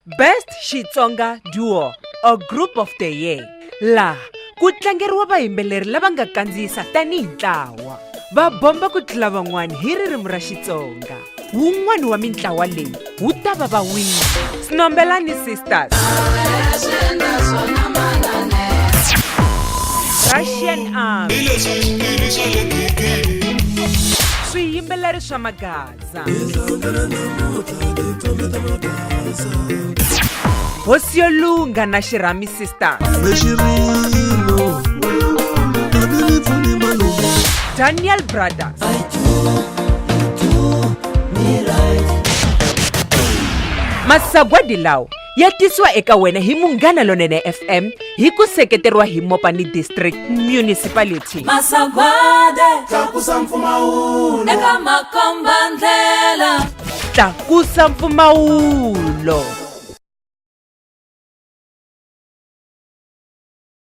Best Xitsonga Duo or Group of the Year. Laha ku tlangeriwa vayimbeleri lava nga kandziyisa tanihi ntlawa. Va bomba ku tlula van'wana hi ririmi ra Xitsonga. Wun'wana wa mintlawa leyi wu ta va vawini. Sinombelani Sisters, Russian Army, swiyimbeleri swa Magaza, Hosi yo Lunga na Shirami Sisters, Daniel Brothers, Masagwadi lawa ya tisiwa eka wena hi Munghana Lonene FM hi ku seketeriwa hi Mopani District Municipality. Masagwadi tlakusa mpfumawulo eka makomba ndlela, Tlakusa mpfumawulo.